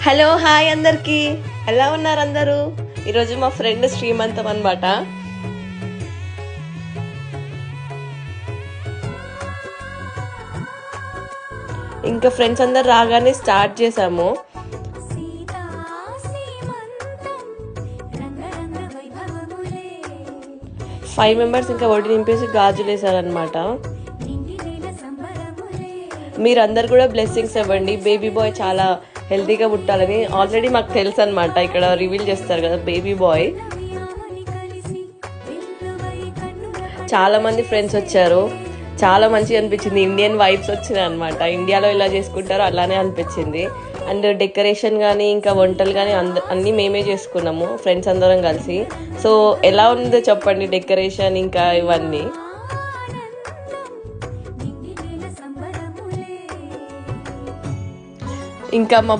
Hello hi అందరికి, ఎలా ఉన్నారు అందరూ? ఈరోజు మా ఫ్రెండ్ శ్రీమంతం అనమాట. ఇంకా ఫ్రెండ్స్ అందరు రాగానే స్టార్ట్ చేసాము. 5 మెంబర్స్ ఇంకా ఒడి నింపేసి గాజులు వేసారనమాట. మీరందరు కూడా బ్లెస్సింగ్స్ ఇవ్వండి. బేబీ బాయ్ చాలా హెల్తీగా పుట్టాలని ఆల్రెడీ మాకు తెలుసు అనమాట. ఇక్కడ రివీల్ చేస్తారు కదా బేబీ బాయ్. చాలా మంది ఫ్రెండ్స్ వచ్చారు, చాలా మంచిగా అనిపించింది. ఇండియన్ వైబ్స్ వచ్చినాయి అనమాట. ఇండియాలో ఇలా చేసుకుంటారో అలానే అనిపించింది. అండ్ డెకరేషన్ కానీ ఇంకా వంటలు కానీ అన్నీ మేమే చేసుకున్నాము ఫ్రెండ్స్ అందరం కలిసి. సో ఎలా ఉందో చెప్పండి డెకరేషన్ ఇంకా ఇవన్నీ. ఇంకా మా